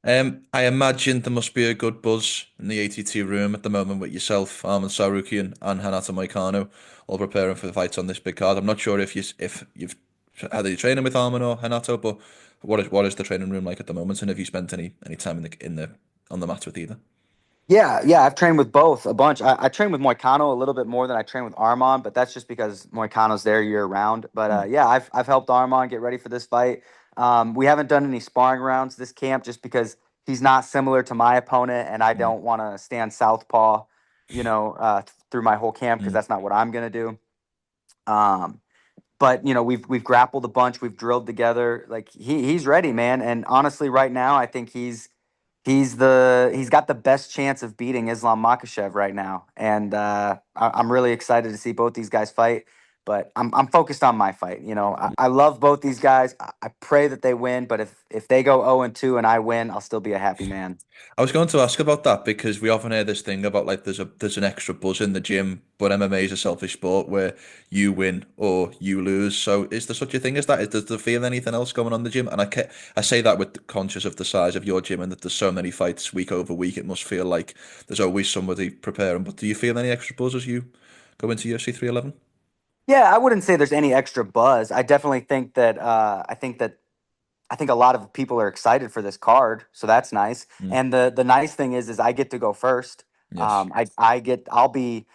I imagine there must be a good buzz in the ATT room at the moment with yourself, Arman Tsarukyan, and Hanato Moicano, all preparing for the fights on this big card. I'm not sure if you've had any training with Arman or Hanato, but what is the training room like at the moment, and have you spent any time in the on the mat with either? Yeah, I've trained with both a bunch. I train with Moicano a little bit more than I train with Armand, but that's just because Moicano's there year round. But Mm, yeah, I've helped Armand get ready for this fight. We haven't done any sparring rounds this camp just because he's not similar to my opponent, and I mm, don't want to stand southpaw, through my whole camp because mm. that's not what I'm gonna do. Um, but we've grappled a bunch, we've drilled together. Like he's ready, man. And honestly, right now, I think he's got the best chance of beating Islam Makhachev right now, and I'm really excited to see both these guys fight. But I'm focused on my fight. I love both these guys. I pray that they win, but if they go 0-2 and I win, I'll still be a happy man. I was going to ask about that because we often hear this thing about like there's an extra buzz in the gym, but MMA is a selfish sport where you win or you lose. So is there such a thing as that? Does there feel anything else going on in the gym? And I say that with conscious of the size of your gym and that there's so many fights week over week. It must feel like there's always somebody preparing. But do you feel any extra buzz as you go into UFC 311? Yeah, I wouldn't say there's any extra buzz. I definitely think that I think a lot of people are excited for this card, so that's nice. Mm, And the nice thing is I get to go first. yes. I'll be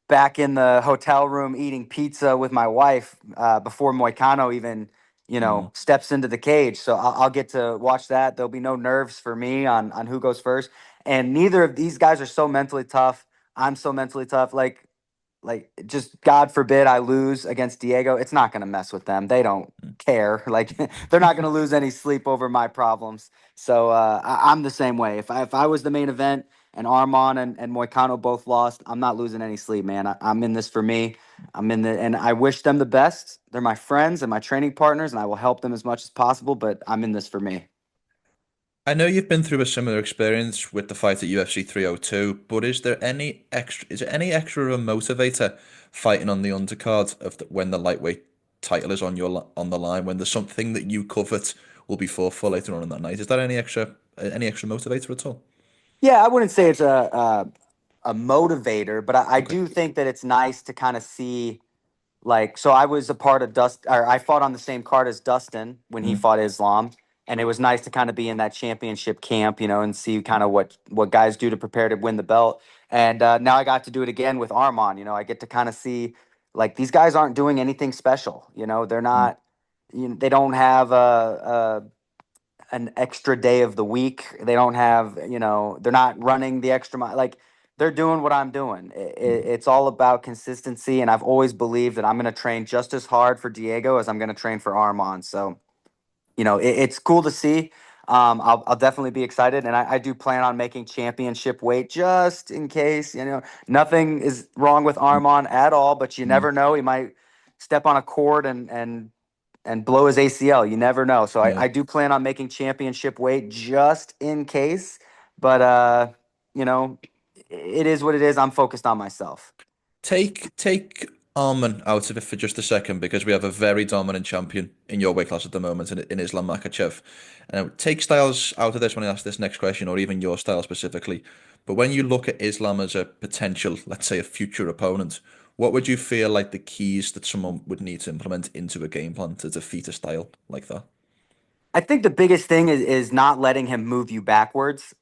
back in the hotel room eating pizza with my wife before Moicano even Mm, steps into the cage. So I'll get to watch that. There'll be no nerves for me on who goes first. And neither of these guys are so mentally tough. I'm so mentally tough. Like just God forbid I lose against Diego, it's not going to mess with them. They don't mm. care. Like they're not going to lose any sleep over my problems. So I'm the same way. If I was the main event and Armand and Moicano both lost, I'm not losing any sleep, man. I'm in this for me. And I wish them the best. They're my friends and my training partners, and I will help them as much as possible. But I'm in this for me. I know you've been through a similar experience with the fight at UFC 302, but is there any extra of a motivator fighting on the undercard when the lightweight title is on the line, when there's something that you covet will be fought for later on in that night? Is that any extra motivator at all? Yeah, I wouldn't say it's a motivator, but I Okay. do think that it's nice to kind of see. Like, so I was a part of or I fought on the same card as Dustin when he Mm, fought Islam, and it was nice to kind of be in that championship camp, and see kind of what guys do to prepare to win the belt. And now I got to do it again with Armand. I get to kind of see like these guys aren't doing anything special. They're mm, not. They don't have a an extra day of the week. They don't have, they're not running the extra mile. Like they're doing what I'm doing. mm. It's all about consistency. And I've always believed that I'm going to train just as hard for Diego as I'm going to train for Armand. So, it's cool to see. I'll definitely be excited. And I do plan on making championship weight just in case, nothing is wrong with Armand at all, but you Mm, never know. He might step on a cord and blow his ACL. You never know. So yeah. I do plan on making championship weight just in case. But you know, it is what it is. I'm focused on myself. Take Arman out of it for just a second because we have a very dominant champion in your weight class at the moment in Islam Makhachev. Take Styles out of this when I ask this next question, or even your style specifically. But when you look at Islam as a potential, let's say, a future opponent, what would you feel like the keys that someone would need to implement into a game plan to defeat a style like that? I think the biggest thing is not letting him move you backwards.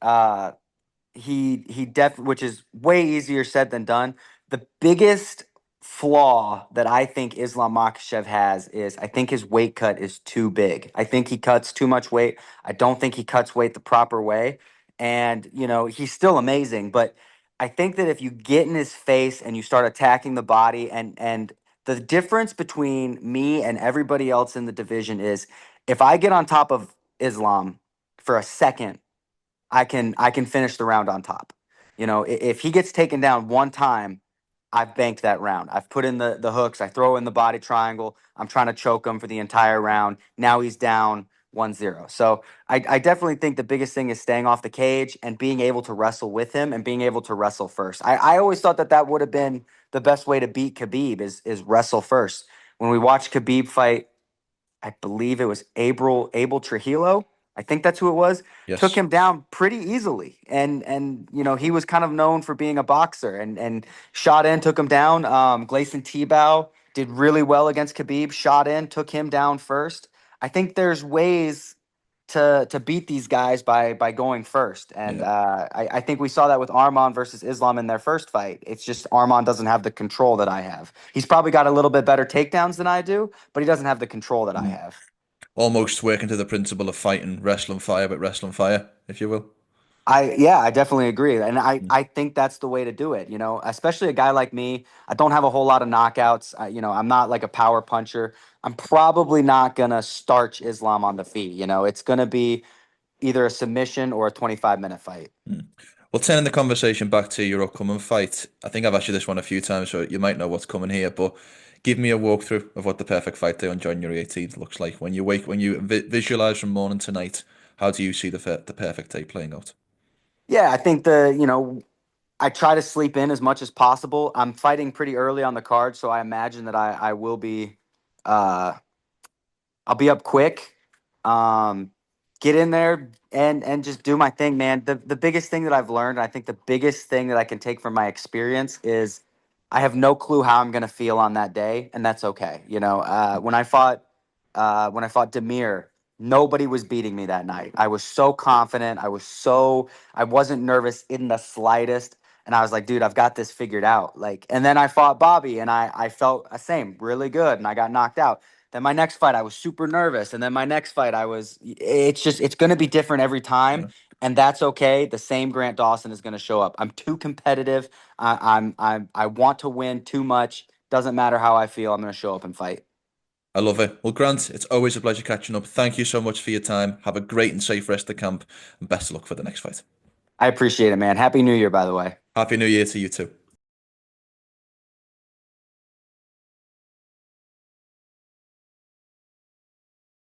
Which is way easier said than done. The biggest flaw that I think Islam Makhachev has is I think his weight cut is too big. I think he cuts too much weight. I don't think he cuts weight the proper way. And, he's still amazing, but I think that if you get in his face and you start attacking the body and the difference between me and everybody else in the division is if I get on top of Islam for a second, I can finish the round on top. If he gets taken down one time, I've banked that round. I've put in the hooks. I throw in the body triangle. I'm trying to choke him for the entire round. Now he's down 1-0. So I definitely think the biggest thing is staying off the cage and being able to wrestle with him and being able to wrestle first. I always thought that would have been the best way to beat Khabib is wrestle first. When we watched Khabib fight, I believe it was Abel Trujillo. I think that's who it was, took Yes. him down pretty easily. And he was kind of known for being a boxer and shot in, took him down. Gleison Tebow did really well against Khabib, shot in, took him down first. I think there's ways to beat these guys by going first. And Yeah. I think we saw that with Arman versus Islam in their first fight. It's just Arman doesn't have the control that I have. He's probably got a little bit better takedowns than I do, but he doesn't have the control that I Mm. have. Almost working to the principle of fighting wrestling fire, but wrestling fire, if you will. I definitely agree. And I, Mm. I think that's the way to do it, especially a guy like me. I don't have a whole lot of knockouts. I'm not like a power puncher. I'm probably not gonna starch Islam on the feet. It's gonna be either a submission or a 25-minute fight. Mm. Well, turning the conversation back to your upcoming fight, I think I've asked you this one a few times, so you might know what's coming here, but give me a walkthrough of what the perfect fight day on January 18th looks like. When you visualize from morning to night, how do you see the perfect day playing out? Yeah, I think I try to sleep in as much as possible. I'm fighting pretty early on the card, so I imagine that I will be uh I'll be up quick. Um, get in there and just do my thing, man. The biggest thing that I've learned, I think the biggest thing that I can take from my experience is I have no clue how I'm gonna feel on that day, and that's okay. When I fought Demir, nobody was beating me that night. I was so confident. I wasn't nervous in the slightest. And I was like, dude, I've got this figured out. Like, and then I fought Bobby and I felt the same, really good, and I got knocked out. Then my next fight, I was super nervous. And then my next fight, it's going to be different every time. Yeah. And that's okay. The same Grant Dawson is going to show up. I'm too competitive. I want to win too much. Doesn't matter how I feel. I'm going to show up and fight. I love it. Well, Grant, it's always a pleasure catching up. Thank you so much for your time. Have a great and safe rest of camp, and best of luck for the next fight. I appreciate it, man. Happy New Year, by the way. Happy New Year to you too.